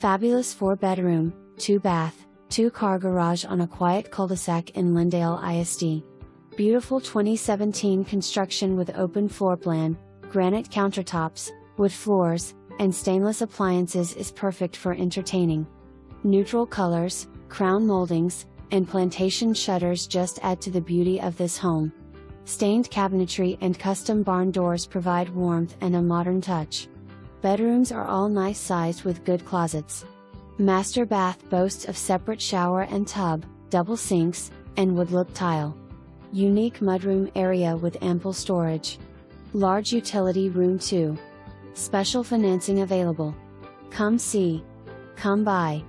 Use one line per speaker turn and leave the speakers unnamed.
Fabulous 4-bedroom, 2-bath, 2-car garage on a quiet cul-de-sac in Lindale ISD. Beautiful 2017 construction with open floor plan, granite countertops, wood floors, and stainless appliances is perfect for entertaining. Neutral colors, crown moldings, and plantation shutters just add to the beauty of this home. Stained cabinetry and custom barn doors provide warmth and a modern touch. Bedrooms are all nice sized with good closets. Master bath boasts of separate shower and tub, double sinks, and wood-look tile. Unique mudroom area with ample storage. Large utility room too. Special financing available. Come see. Come buy.